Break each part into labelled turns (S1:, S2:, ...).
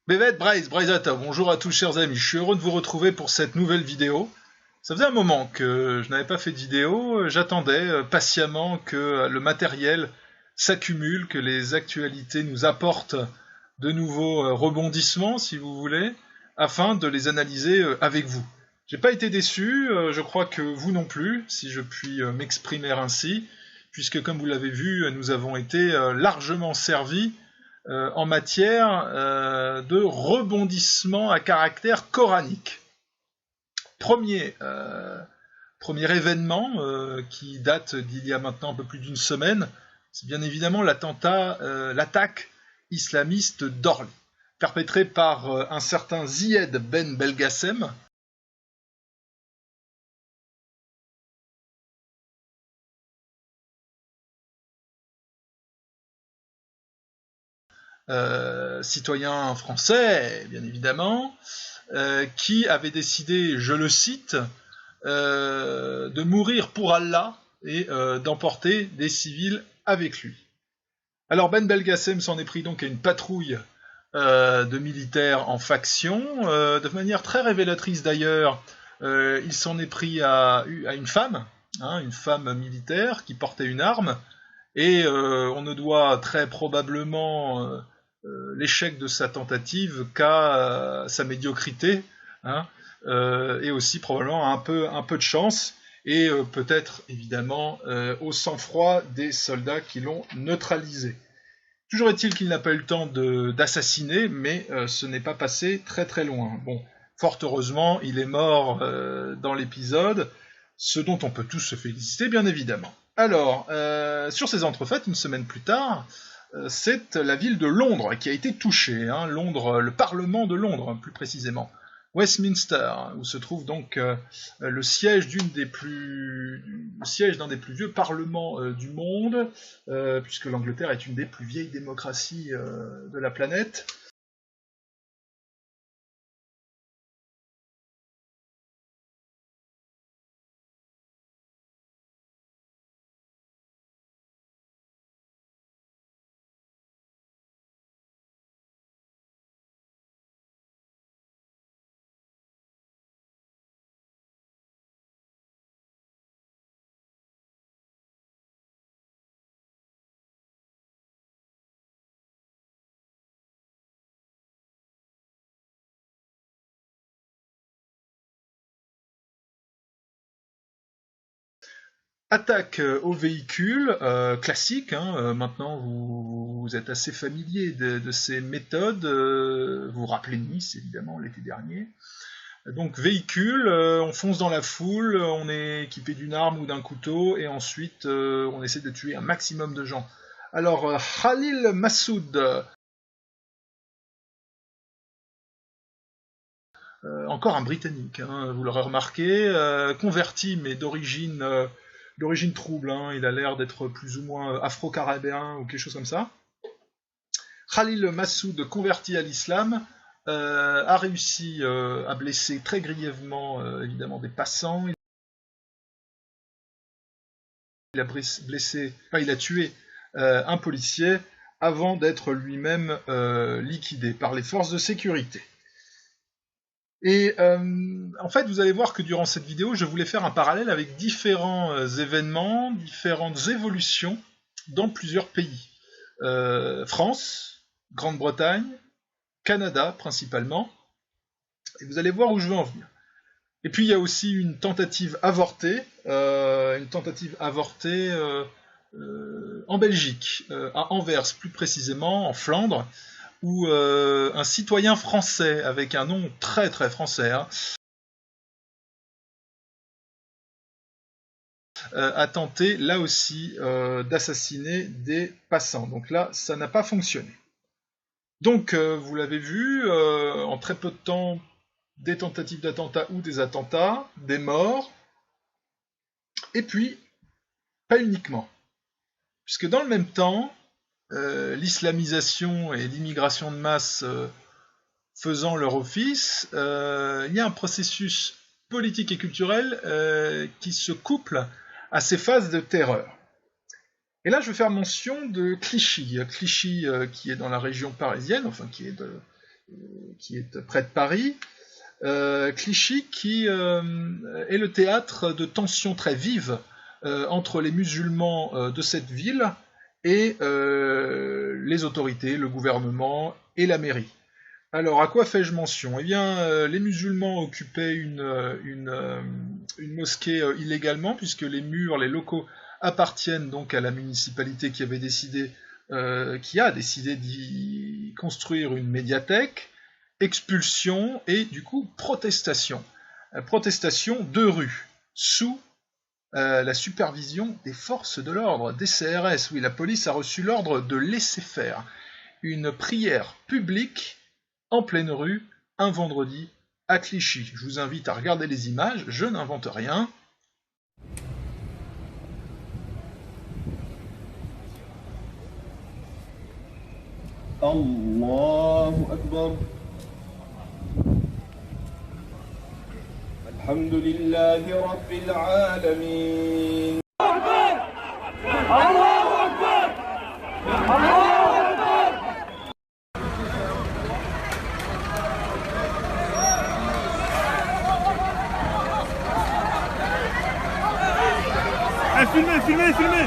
S1: Bévette, Braizata, bonjour à tous chers amis, je suis heureux de vous retrouver pour cette nouvelle vidéo. Ça faisait un moment que je n'avais pas fait de vidéo, j'attendais patiemment que le matériel s'accumule, que les actualités nous apportent de nouveaux rebondissements, si vous voulez, afin de les analyser avec vous. J'ai pas été déçu, je crois que vous non plus, si je puis m'exprimer ainsi, puisque comme vous l'avez vu, nous avons été largement servis en matière de rebondissement à caractère coranique. Premier événement qui date d'il y a maintenant un peu plus d'une semaine, c'est bien évidemment l'attaque islamiste d'Orly, perpétrée par un certain Zied Ben Belgassem, citoyen français, bien évidemment, qui avait décidé, je le cite, de mourir pour Allah et d'emporter des civils avec lui. Alors Ben Belgassem s'en est pris donc à une patrouille de militaires en faction, de manière très révélatrice d'ailleurs. Il s'en est pris à une femme militaire qui portait une arme, et on ne doit très probablement l'échec de sa tentative qu'à sa médiocrité, et aussi probablement un peu de chance, et peut-être évidemment au sang-froid des soldats qui l'ont neutralisé. Toujours est-il qu'il n'a pas eu le temps d'assassiner, mais ce n'est pas passé très très loin. Bon, fort heureusement, il est mort dans l'épisode, ce dont on peut tous se féliciter, bien évidemment. Alors, sur ces entrefaites, une semaine plus tard, c'est la ville de Londres qui a été touchée, Londres, le Parlement de Londres, plus précisément. Westminster, où se trouve donc le siège d'un des plus vieux parlements du monde, puisque l'Angleterre est une des plus vieilles démocraties de la planète. Attaque au véhicule, classique, maintenant vous êtes assez familier de ces méthodes, vous vous rappelez de Nice évidemment l'été dernier. Donc véhicule, on fonce dans la foule, on est équipé d'une arme ou d'un couteau, et ensuite on essaie de tuer un maximum de gens. Alors Khalil Massoud, encore un Britannique, vous l'aurez remarqué, converti mais d'origine trouble, il a l'air d'être plus ou moins afro-caribéen ou quelque chose comme ça. Khalil Massoud, converti à l'islam, a réussi à blesser très grièvement évidemment des passants. Il a tué un policier avant d'être lui-même liquidé par les forces de sécurité. Et en fait, vous allez voir que durant cette vidéo, je voulais faire un parallèle avec différents événements, différentes évolutions dans plusieurs pays. France, Grande-Bretagne, Canada principalement, et vous allez voir où je veux en venir. Et puis il y a aussi une tentative avortée en Belgique, à Anvers plus précisément, en Flandre, où un citoyen français, avec un nom très très français, a tenté là aussi d'assassiner des passants. Donc là, ça n'a pas fonctionné. Donc, vous l'avez vu, en très peu de temps, des tentatives d'attentat ou des attentats, des morts, et puis, pas uniquement. Puisque dans le même temps, l'islamisation et l'immigration de masse faisant leur office, il y a un processus politique et culturel qui se couple à ces phases de terreur. Et là, je vais faire mention de Clichy. Clichy, qui est dans la région parisienne, enfin qui est qui est près de Paris. Clichy qui est le théâtre de tensions très vives entre les musulmans de cette ville et les autorités, le gouvernement et la mairie. Alors, à quoi fais-je mention? Eh bien, les musulmans occupaient une mosquée illégalement, puisque les murs, les locaux appartiennent donc à la municipalité qui a décidé d'y construire une médiathèque, expulsion et du coup protestation. Protestation de rue, sous la supervision des forces de l'ordre, des CRS. Oui, la police a reçu l'ordre de laisser faire une prière publique en pleine rue, un vendredi, à Clichy. Je vous invite à regarder les images, je n'invente rien.
S2: Allahu Akbar. Alhamdulillahi Rabbil Alamin. Allahu Akbar. Allahu Akbar.
S3: Filmez.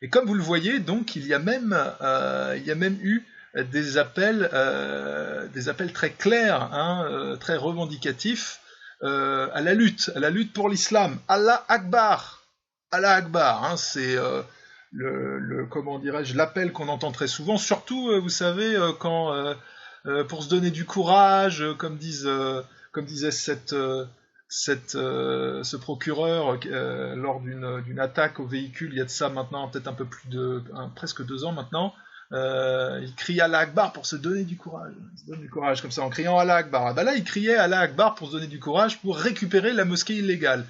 S1: Et comme vous le voyez, donc il y a même eu des appels très clairs, très revendicatifs à la lutte pour l'islam. Allah Akbar, c'est comment dirais-je, l'appel qu'on entend très souvent, surtout, vous savez, quand pour se donner du courage, comme disait ce procureur lors d'une attaque au véhicule, il y a de ça maintenant peut-être un peu plus presque 2 ans maintenant, il crie Allah Akbar pour se donner du courage. Il se donne du courage comme ça en criant Allah Akbar. Ben là, il criait Allah Akbar pour se donner du courage pour récupérer la mosquée illégale.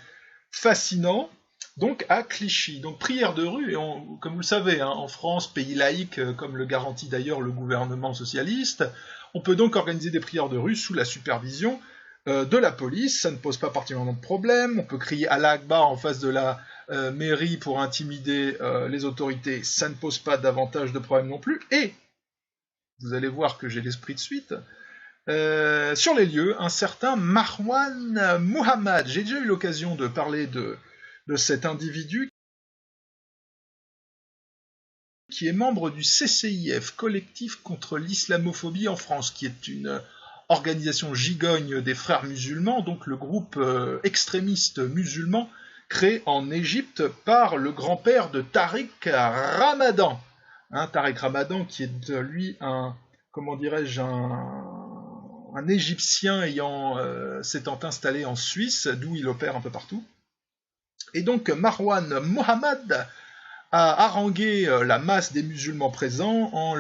S1: Fascinant. Donc à Clichy. Donc prière de rue, et comme vous le savez, en France, pays laïque, comme le garantit d'ailleurs le gouvernement socialiste, on peut donc organiser des prières de rue sous la supervision de la police, ça ne pose pas particulièrement de problème. On peut crier Allah Akbar en face de la mairie pour intimider les autorités, ça ne pose pas davantage de problème non plus. Et, vous allez voir que j'ai l'esprit de suite, sur les lieux, un certain Marwan Muhammad, j'ai déjà eu l'occasion de parler de cet individu qui est membre du CCIF, Collectif contre l'islamophobie en France, qui est une organisation gigogne des frères musulmans, donc le groupe extrémiste musulman créé en Égypte par le grand-père de Tariq Ramadan. Tariq Ramadan qui est lui un Égyptien s'étant installé en Suisse, d'où il opère un peu partout. Et donc Marwan Mohammad a harangué la masse des musulmans présents en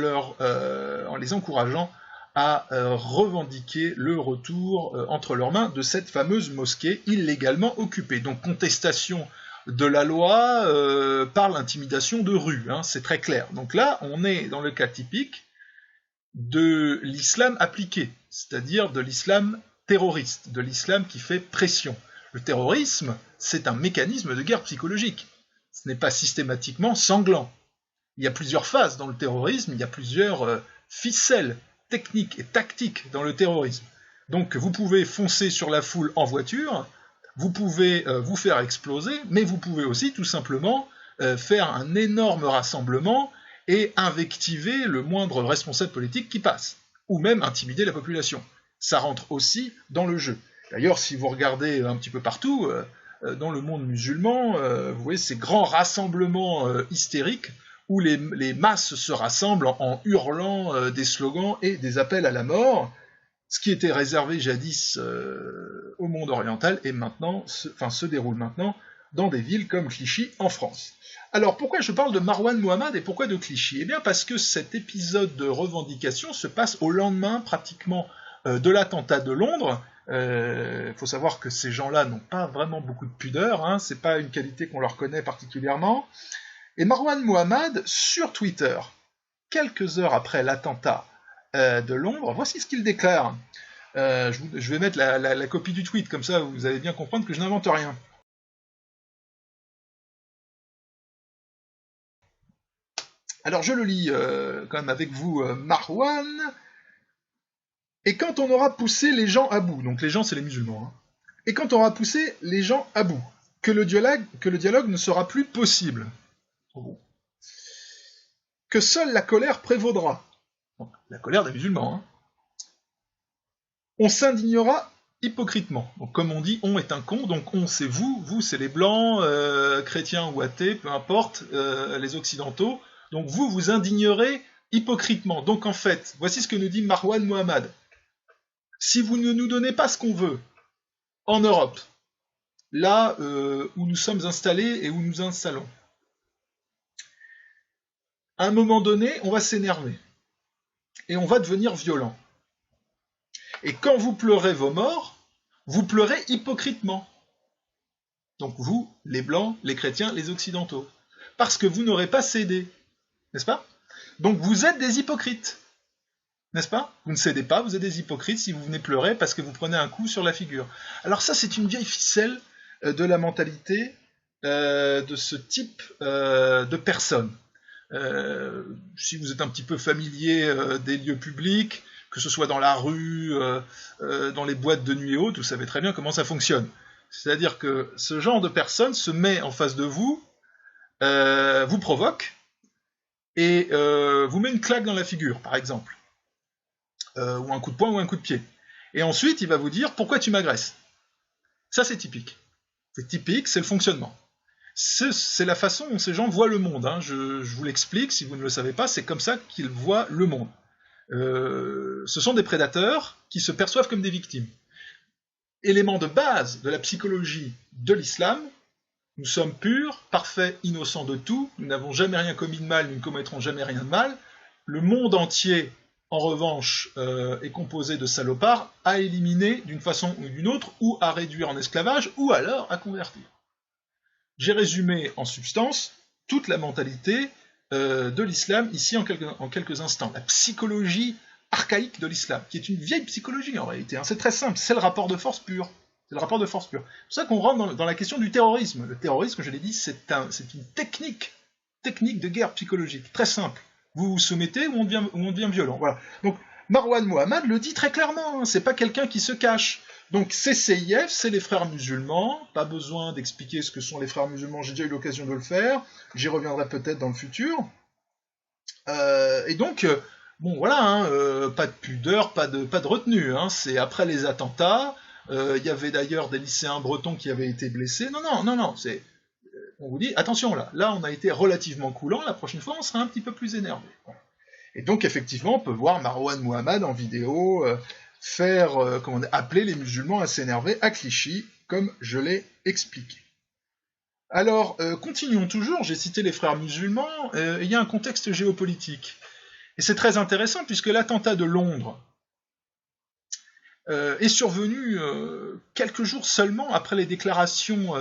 S1: les encourageant à revendiquer le retour entre leurs mains de cette fameuse mosquée illégalement occupée. Donc contestation de la loi par l'intimidation de rue, c'est très clair. Donc là, on est dans le cas typique de l'islam appliqué, c'est-à-dire de l'islam terroriste, de l'islam qui fait pression. Le terrorisme, c'est un mécanisme de guerre psychologique. Ce n'est pas systématiquement sanglant. Il y a plusieurs phases dans le terrorisme, il y a plusieurs ficelles techniques et tactiques dans le terrorisme. Donc vous pouvez foncer sur la foule en voiture, vous pouvez vous faire exploser, mais vous pouvez aussi tout simplement faire un énorme rassemblement et invectiver le moindre responsable politique qui passe, ou même intimider la population. Ça rentre aussi dans le jeu. D'ailleurs, si vous regardez un petit peu partout, dans le monde musulman, vous voyez ces grands rassemblements hystériques où les masses se rassemblent en hurlant des slogans et des appels à la mort, ce qui était réservé jadis au monde oriental et maintenant, se déroule maintenant dans des villes comme Clichy en France. Alors pourquoi je parle de Marwan Mohammad et pourquoi de Clichy? Eh bien parce que cet épisode de revendication se passe au lendemain pratiquement de l'attentat de Londres, Faut savoir que ces gens-là n'ont pas vraiment beaucoup de pudeur, hein, c'est pas une qualité qu'on leur connaît particulièrement. Et Marwan Mohammad, sur Twitter, quelques heures après l'attentat de Londres, voici ce qu'il déclare. Je vais mettre la copie du tweet, comme ça vous allez bien comprendre que je n'invente rien. Alors je le lis quand même avec vous, Marwan. Et quand on aura poussé les gens à bout, donc les gens c'est les musulmans, hein, et quand on aura poussé les gens à bout, que le dialogue ne sera plus possible, que seule la colère prévaudra, donc, la colère des musulmans, hein, on s'indignera hypocritement. Donc comme on dit, on est un con, donc on c'est vous c'est les blancs, chrétiens ou athées, peu importe, les occidentaux, donc vous vous indignerez hypocritement. Donc en fait, voici ce que nous dit Marwan Mohammad. Si vous ne nous donnez pas ce qu'on veut en Europe, là où nous sommes installés et où nous installons, à un moment donné, on va s'énerver et on va devenir violent. Et quand vous pleurez vos morts, vous pleurez hypocritement. Donc vous, les blancs, les chrétiens, les occidentaux. Parce que vous n'aurez pas cédé, n'est-ce pas? Donc vous êtes des hypocrites. N'est-ce pas? Vous ne cédez pas, vous êtes des hypocrites si vous venez pleurer parce que vous prenez un coup sur la figure. Alors ça, c'est une vieille ficelle de la mentalité de ce type de personnes. Si vous êtes un petit peu familier des lieux publics, que ce soit dans la rue, dans les boîtes de nuit et autres, vous savez très bien comment ça fonctionne. C'est-à-dire que ce genre de personne se met en face de vous, vous provoque, et vous met une claque dans la figure, par exemple. Ou un coup de poing ou un coup de pied. Et ensuite, il va vous dire « Pourquoi tu m'agresses ?» Ça, c'est typique. C'est typique, c'est le fonctionnement. C'est la façon dont ces gens voient le monde. Hein. Je vous l'explique, si vous ne le savez pas, c'est comme ça qu'ils voient le monde. Ce sont des prédateurs qui se perçoivent comme des victimes. Élément de base de la psychologie de l'islam, nous sommes purs, parfaits, innocents de tout, nous n'avons jamais rien commis de mal, nous ne commettrons jamais rien de mal. Le monde entier, en revanche, est composé de salopards à éliminer d'une façon ou d'une autre, ou à réduire en esclavage, ou alors à convertir. J'ai résumé en substance toute la mentalité de l'islam ici en quelques instants. La psychologie archaïque de l'islam, qui est une vieille psychologie en réalité. Hein. C'est très simple, c'est le rapport de force pur. C'est le rapport de force pur. C'est pour ça qu'on rentre dans la question du terrorisme. Le terrorisme, comme je l'ai dit, c'est une technique de guerre psychologique, très simple. Vous vous soumettez ou on devient violent. Voilà. Donc Marwan Mohammad le dit très clairement, hein, c'est pas quelqu'un qui se cache. Donc CCIF, c'est les frères musulmans, pas besoin d'expliquer ce que sont les frères musulmans, j'ai déjà eu l'occasion de le faire, j'y reviendrai peut-être dans le futur. Et donc, bon voilà, hein, pas de pudeur, pas de retenue, hein, c'est après les attentats, il y avait d'ailleurs des lycéens bretons qui avaient été blessés, non, c'est... On vous dit, attention là on a été relativement coulant, la prochaine fois on sera un petit peu plus énervé. Voilà. Et donc effectivement on peut voir Marwan Mohammad en vidéo appeler les musulmans à s'énerver à Clichy, comme je l'ai expliqué. Alors, continuons toujours, j'ai cité les frères musulmans, il y a un contexte géopolitique. Et c'est très intéressant puisque l'attentat de Londres est survenu quelques jours seulement après les déclarations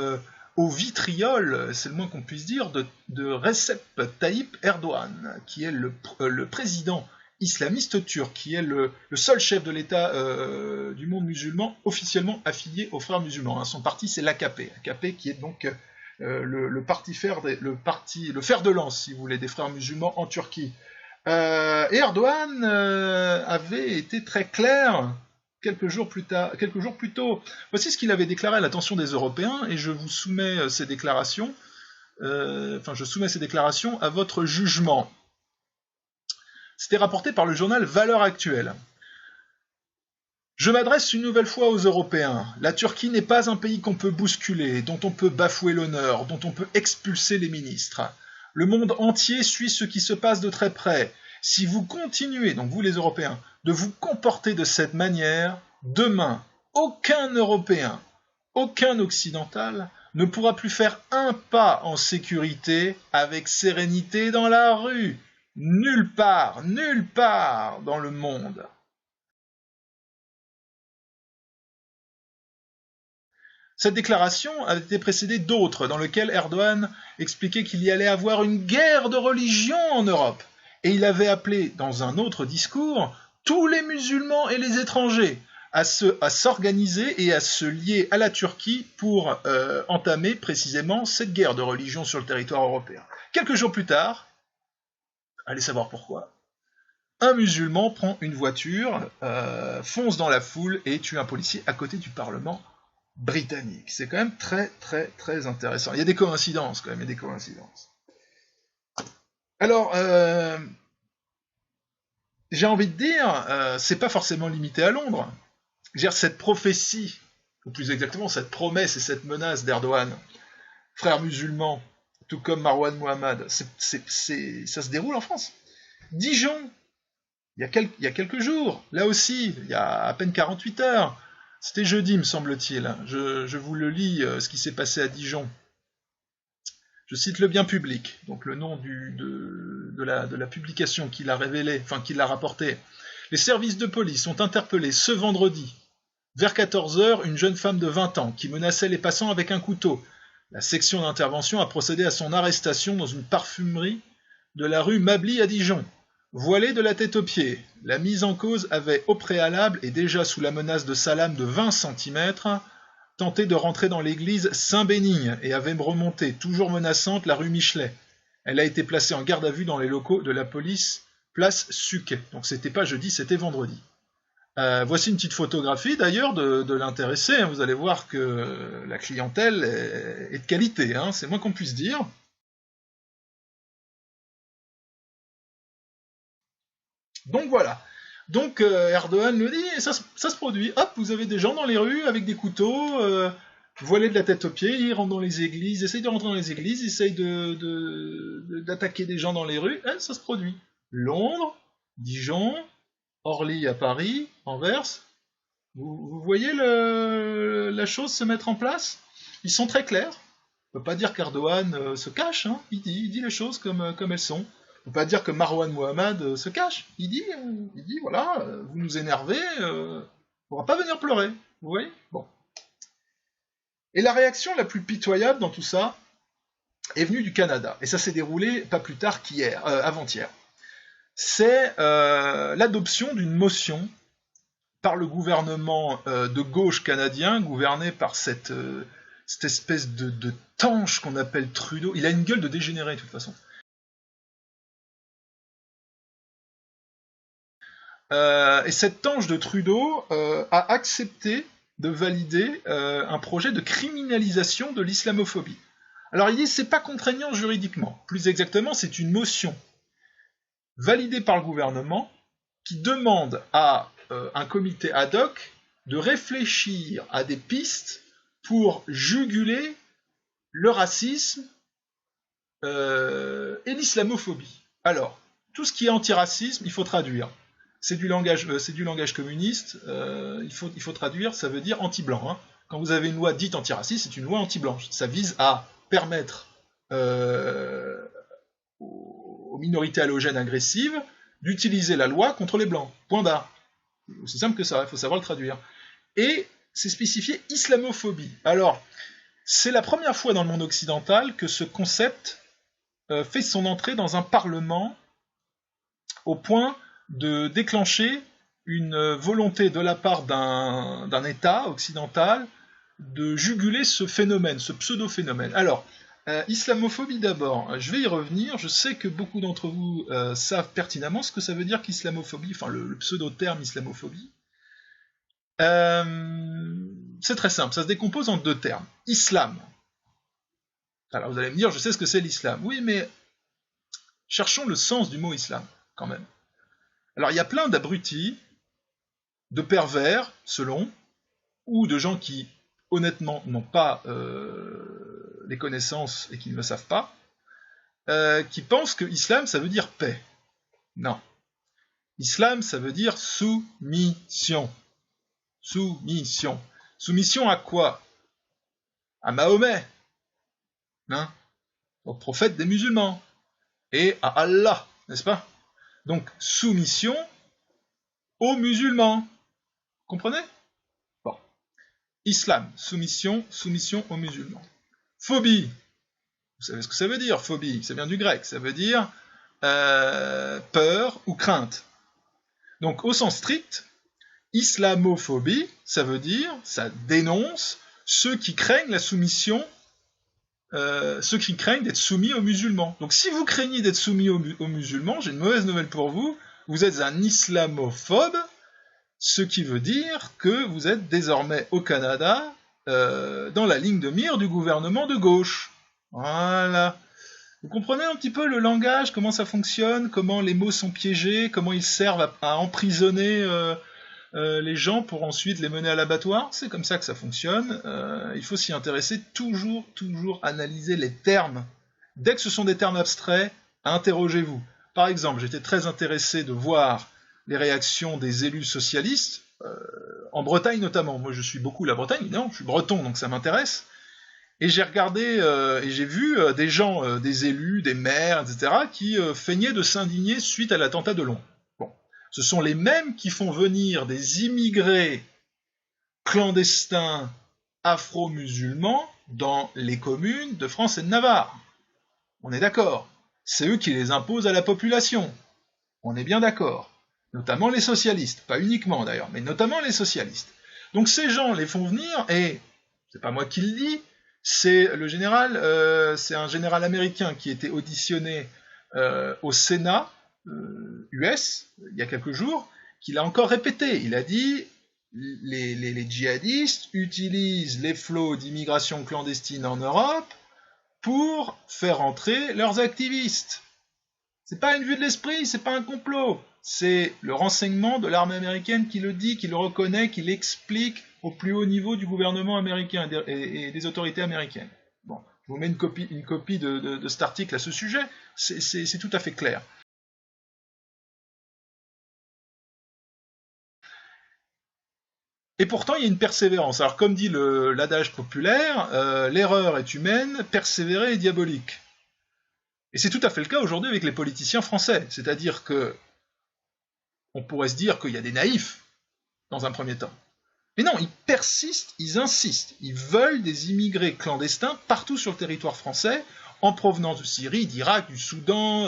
S1: au vitriol, c'est le moins qu'on puisse dire, de Recep Tayyip Erdogan, qui est le président islamiste turc, qui est le seul chef de l'État du monde musulman officiellement affilié aux frères musulmans. Hein. Son parti, c'est l'AKP, AKP qui est donc le fer de lance, si vous voulez, des frères musulmans en Turquie. Et Erdogan avait été très clair quelques jours plus tôt. Voici ce qu'il avait déclaré à l'attention des Européens, et je vous soumets ces déclarations, je soumets ces déclarations à votre jugement. C'était rapporté par le journal Valeurs Actuelles. Je m'adresse une nouvelle fois aux Européens. La Turquie n'est pas un pays qu'on peut bousculer, dont on peut bafouer l'honneur, dont on peut expulser les ministres. Le monde entier suit ce qui se passe de très près. Si vous continuez, donc vous les Européens, de vous comporter de cette manière, demain, aucun Européen, aucun Occidental ne pourra plus faire un pas en sécurité avec sérénité dans la rue. Nulle part dans le monde. Cette déclaration a été précédée d'autres, dans lesquelles Erdogan expliquait qu'il y allait avoir une guerre de religion en Europe. Et il avait appelé, dans un autre discours, tous les musulmans et les étrangers à s'organiser et à se lier à la Turquie pour entamer précisément cette guerre de religion sur le territoire européen. Quelques jours plus tard, allez savoir pourquoi, un musulman prend une voiture, fonce dans la foule et tue un policier à côté du Parlement britannique. C'est quand même très très très intéressant. Il y a des coïncidences quand même, il y a des coïncidences. Alors, j'ai envie de dire, c'est pas forcément limité à Londres. Je veux dire, cette prophétie, ou plus exactement cette promesse et cette menace d'Erdogan, frère musulman, tout comme Marwan Mohammad, ça se déroule en France. Dijon, il y a quelques jours, là aussi, il y a à peine 48 heures, c'était jeudi me semble-t-il, je vous le lis, ce qui s'est passé à Dijon. Je cite le bien public, donc le nom de la publication qu'il a révélé, enfin qu'il a rapporté. Les services de police ont interpellé ce vendredi, vers 14h, une jeune femme de 20 ans qui menaçait les passants avec un couteau. La section d'intervention a procédé à son arrestation dans une parfumerie de la rue Mably à Dijon. Voilée de la tête aux pieds, la mise en cause avait au préalable, et déjà sous la menace de sa lame de 20 cm, tenté de rentrer dans l'église Saint-Bénigne et avait remonté, toujours menaçante, la rue Michelet. Elle a été placée en garde à vue dans les locaux de la police, place Suquet. Donc c'était pas jeudi, c'était vendredi. Voici une petite photographie d'ailleurs de l'intéressé. Vous allez voir que la clientèle est de qualité, c'est moins qu'on puisse dire. Donc voilà. Donc Erdogan le dit, et ça se produit. Hop, vous avez des gens dans les rues avec des couteaux, voilés de la tête aux pieds, ils rentrent dans les églises, essayent de rentrer dans les églises, essayent d'attaquer des gens dans les rues, ça se produit. Londres, Dijon, Orly à Paris, Anvers, vous voyez la chose se mettre en place? Ils sont très clairs. On ne peut pas dire qu'Erdogan se cache, il dit les choses comme elles sont. On ne peut pas dire que Marwan Mohammad se cache. Il dit voilà, vous nous énervez, on ne pourra pas venir pleurer. Vous voyez? Bon. Et la réaction la plus pitoyable dans tout ça est venue du Canada. Et ça s'est déroulé pas plus tard avant-hier. C'est l'adoption d'une motion par le gouvernement de gauche canadien, gouverné par cette espèce de tanche qu'on appelle Trudeau. Il a une gueule de dégénéré de toute façon. Et cette tanche de Trudeau a accepté de valider un projet de criminalisation de l'islamophobie. Alors il dit c'est pas contraignant juridiquement. Plus exactement, c'est une motion validée par le gouvernement qui demande à un comité ad hoc de réfléchir à des pistes pour juguler le racisme et l'islamophobie. Alors, tout ce qui est antiracisme, il faut traduire. C'est du langage communiste, il faut traduire, ça veut dire anti-blanc. Quand vous avez une loi dite antiraciste, c'est une loi anti-blanche. Ça vise à permettre aux minorités allogènes agressives d'utiliser la loi contre les blancs. Point barre. C'est aussi simple que ça, il faut savoir le traduire. Et c'est spécifié islamophobie. Alors, c'est la première fois dans le monde occidental que ce concept fait son entrée dans un parlement au point de déclencher une volonté de la part d'un État occidental de juguler ce phénomène, ce pseudo-phénomène. Alors, islamophobie d'abord, je vais y revenir, je sais que beaucoup d'entre vous savent pertinemment ce que ça veut dire qu'islamophobie, enfin le pseudo-terme islamophobie. C'est très simple, ça se décompose en deux termes. Islam. Alors vous allez me dire, je sais ce que c'est l'islam. Oui, mais cherchons le sens du mot islam, quand même. Alors il y a plein d'abrutis, de pervers, selon, ou de gens qui, honnêtement, n'ont pas les connaissances et qui ne le savent pas, qui pensent que islam, ça veut dire paix. Non. Islam, ça veut dire soumission. Soumission. Soumission à quoi? À Mahomet, au prophète des musulmans, et à Allah, n'est-ce pas? Donc, soumission aux musulmans. Comprenez? Bon. Islam, soumission aux musulmans. Phobie, vous savez ce que ça veut dire, phobie, ça vient du grec, ça veut dire peur ou crainte. Donc au sens strict, islamophobie, ça veut dire, ça dénonce ceux qui craignent la soumission, ceux qui craignent d'être soumis aux musulmans. Donc si vous craignez d'être soumis aux musulmans, j'ai une mauvaise nouvelle pour vous, vous êtes un islamophobe, ce qui veut dire que vous êtes désormais au Canada dans la ligne de mire du gouvernement de gauche. Voilà. Vous comprenez un petit peu le langage, comment ça fonctionne, comment les mots sont piégés, comment ils servent à emprisonner les gens pour ensuite les mener à l'abattoir? C'est comme ça que ça fonctionne. Il faut s'y intéresser, toujours analyser les termes. Dès que ce sont des termes abstraits, interrogez-vous. Par exemple, j'étais très intéressé de voir les réactions des élus socialistes, en Bretagne notamment. Moi je suis beaucoup la Bretagne, évidemment, je suis breton donc ça m'intéresse. Et j'ai regardé et j'ai vu des gens, des élus, des maires, etc., qui feignaient de s'indigner suite à l'attentat de Londres. Bon. Ce sont les mêmes qui font venir des immigrés clandestins afro-musulmans dans les communes de France et de Navarre. On est d'accord. C'est eux qui les imposent à la population. On est bien d'accord. Notamment les socialistes. Pas uniquement d'ailleurs, mais notamment les socialistes. Donc ces gens les font venir et, c'est pas moi qui le dis, c'est le général, c'est un général américain qui était auditionné au Sénat US il y a quelques jours, qui l'a encore répété. Il a dit les djihadistes utilisent les flots d'immigration clandestine en Europe pour faire entrer leurs activistes. C'est pas une vue de l'esprit, c'est pas un complot. C'est le renseignement de l'armée américaine qui le dit, qui le reconnaît, qui l'explique au plus haut niveau du gouvernement américain et des autorités américaines. Bon, je vous mets une copie de cet article à ce sujet, c'est tout à fait clair. Et pourtant, il y a une persévérance. Alors, comme dit l'adage populaire, l'erreur est humaine, persévérer est diabolique. Et c'est tout à fait le cas aujourd'hui avec les politiciens français. C'est-à-dire que on pourrait se dire qu'il y a des naïfs, dans un premier temps. Mais non, ils persistent, ils insistent. Ils veulent des immigrés clandestins partout sur le territoire français, en provenance de Syrie, d'Irak, du Soudan,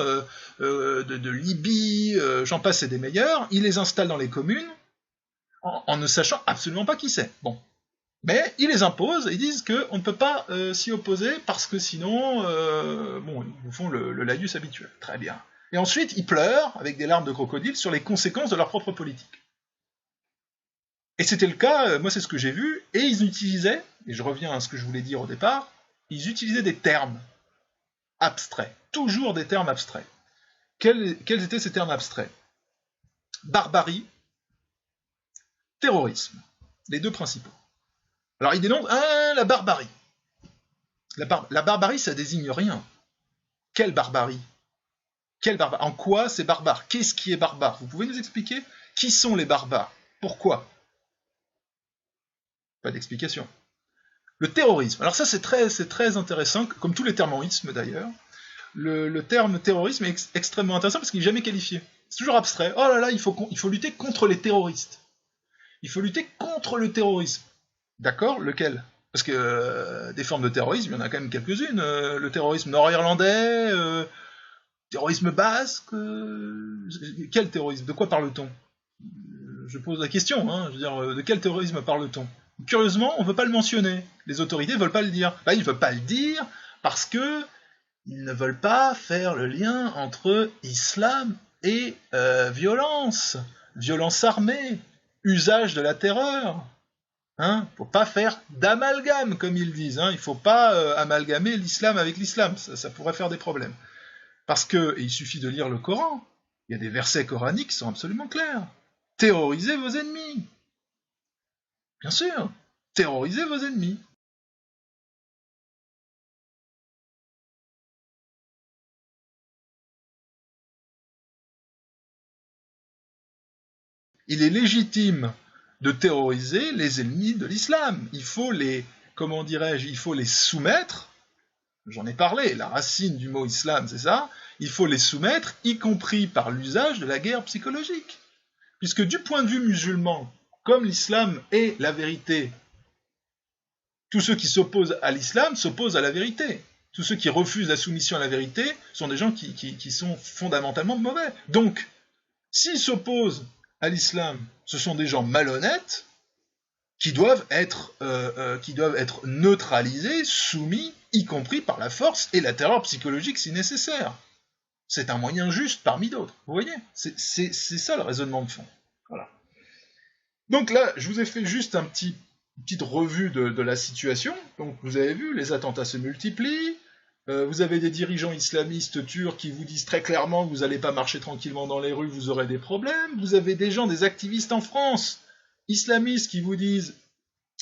S1: de Libye, j'en passe et des meilleurs. Ils les installent dans les communes, en ne sachant absolument pas qui c'est. Bon. Mais ils les imposent, et ils disent qu'on ne peut pas s'y opposer, parce que sinon, bon, ils vous font le laïus habituel. Très bien. Et ensuite, ils pleurent, avec des larmes de crocodile, sur les conséquences de leur propre politique. Et c'était le cas, moi c'est ce que j'ai vu, et ils utilisaient, et je reviens à ce que je voulais dire au départ, ils utilisaient des termes abstraits, toujours des termes abstraits. Quels étaient ces termes abstraits? Barbarie, terrorisme, les deux principaux. Alors ils dénoncent la barbarie. La barbarie, ça désigne rien. Quelle barbarie? En quoi c'est barbare? Qu'est-ce qui est barbare? Vous pouvez nous expliquer? Qui sont les barbares? Pourquoi? Pas d'explication. Le terrorisme. Alors ça, c'est très intéressant, comme tous les terrorismes d'ailleurs. Le terme terrorisme est extrêmement intéressant parce qu'il n'est jamais qualifié. C'est toujours abstrait. Oh là là, il faut lutter contre les terroristes. Il faut lutter contre le terrorisme. D'accord? Lequel? Parce que des formes de terrorisme, il y en a quand même quelques-unes. Le terrorisme nord-irlandais, terrorisme basque. Quel terrorisme? De quoi parle-t-on? Je pose la question, hein. Je veux dire, de quel terrorisme parle-t-on? Curieusement, on ne veut pas le mentionner. Les autorités ne veulent pas le dire. Ben, ils ne veulent pas le dire parce que ils ne veulent pas faire le lien entre islam et violence armée, usage de la terreur. Hein, faut pas faire d'amalgame, comme ils disent. Hein. Il ne faut pas amalgamer l'islam avec l'islam. Ça pourrait faire des problèmes. Parce que, et il suffit de lire le Coran, il y a des versets coraniques qui sont absolument clairs. Terrorisez vos ennemis. Bien sûr, terrorisez vos ennemis. Il est légitime de terroriser les ennemis de l'islam. Il faut les, comment dirais-je, il faut les soumettre. J'en ai parlé, la racine du mot islam, c'est ça. Il faut les soumettre, y compris par l'usage de la guerre psychologique. Puisque du point de vue musulman, comme l'islam est la vérité, Tous ceux qui s'opposent à l'islam s'opposent à la vérité. Tous ceux qui refusent la soumission à la vérité sont des gens qui sont fondamentalement mauvais. Donc, s'ils s'opposent à l'islam, ce sont des gens malhonnêtes qui doivent être neutralisés, soumis, y compris par la force et la terreur psychologique si nécessaire. C'est un moyen juste parmi d'autres. Vous voyez, c'est ça le raisonnement de fond. Voilà. Donc là, je vous ai fait juste une petite revue de la situation. Donc vous avez vu, les attentats se multiplient. Vous avez des dirigeants islamistes turcs qui vous disent très clairement que vous n'allez pas marcher tranquillement dans les rues, vous aurez des problèmes. Vous avez des gens, des activistes en France, islamistes, qui vous disent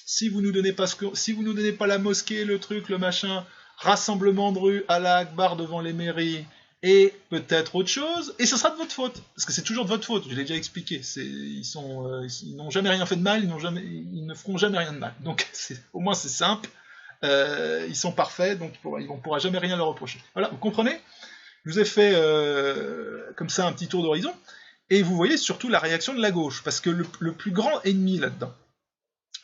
S1: si vous nous donnez pas la mosquée, le truc, le machin, rassemblement de rue, Allah Akbar devant les mairies, et peut-être autre chose, et ce sera de votre faute, parce que c'est toujours de votre faute, je l'ai déjà expliqué, ils n'ont jamais rien fait de mal, ils ne feront jamais rien de mal, donc au moins c'est simple, ils sont parfaits, donc on ne pourra jamais rien leur reprocher. Voilà, vous comprenez? Je vous ai fait comme ça un petit tour d'horizon, et vous voyez surtout la réaction de la gauche, parce que le plus grand ennemi là-dedans,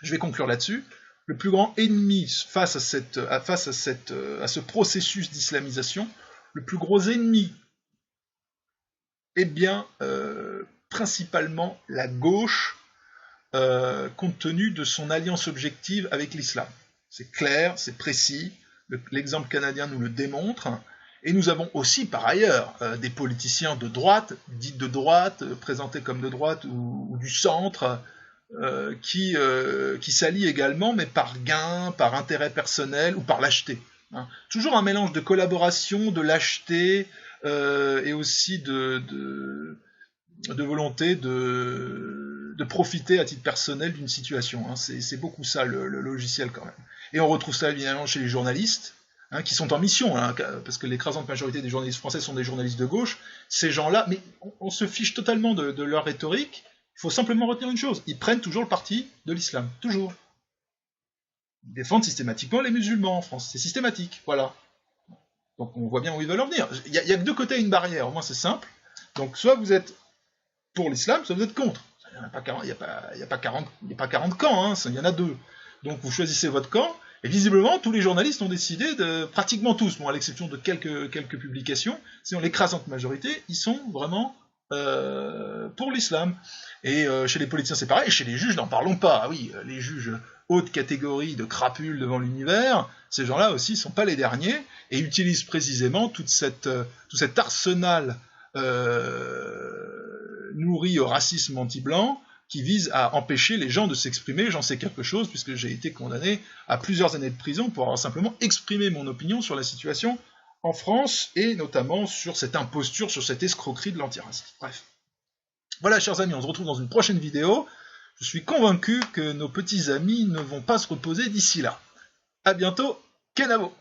S1: je vais conclure là-dessus, le plus grand ennemi face à ce processus d'islamisation, le plus gros ennemi est bien principalement la gauche, compte tenu de son alliance objective avec l'islam. C'est clair, c'est précis, l'exemple canadien nous le démontre, et nous avons aussi par ailleurs des politiciens de droite, dites de droite, présentés comme de droite ou du centre, qui s'allient également, mais par gain, par intérêt personnel ou par lâcheté. Hein. Toujours un mélange de collaboration, de lâcheté, et aussi de volonté de profiter à titre personnel d'une situation. Hein. C'est beaucoup ça le logiciel quand même. Et on retrouve ça évidemment chez les journalistes, hein, qui sont en mission, hein, parce que l'écrasante majorité des journalistes français sont des journalistes de gauche. Ces gens-là, mais on se fiche totalement de leur rhétorique. Il faut simplement retenir une chose, ils prennent toujours le parti de l'islam, toujours. Ils défendent systématiquement les musulmans en France, c'est systématique, voilà. Donc on voit bien où ils veulent en venir. Il y a que deux côtés à une barrière, au moins c'est simple. Donc soit vous êtes pour l'islam, soit vous êtes contre. Il n'y a pas 40 camps, hein, il y en a deux. Donc vous choisissez votre camp, et visiblement tous les journalistes ont décidé, pratiquement tous, bon, à l'exception de quelques publications, sinon l'écrasante majorité, ils sont vraiment pour l'islam. Et chez les politiciens c'est pareil, et chez les juges n'en parlons pas. Ah oui, les juges haute catégorie de crapules devant l'univers, ces gens-là aussi sont pas les derniers, et utilisent précisément tout cet arsenal nourri au racisme anti-blanc, qui vise à empêcher les gens de s'exprimer. J'en sais quelque chose, puisque j'ai été condamné à plusieurs années de prison pour avoir simplement exprimé mon opinion sur la situation en France, et notamment sur cette imposture, sur cette escroquerie de l'antiracisme. Bref. Voilà, chers amis, on se retrouve dans une prochaine vidéo. Je suis convaincu que nos petits amis ne vont pas se reposer d'ici là. A bientôt, Kenavo!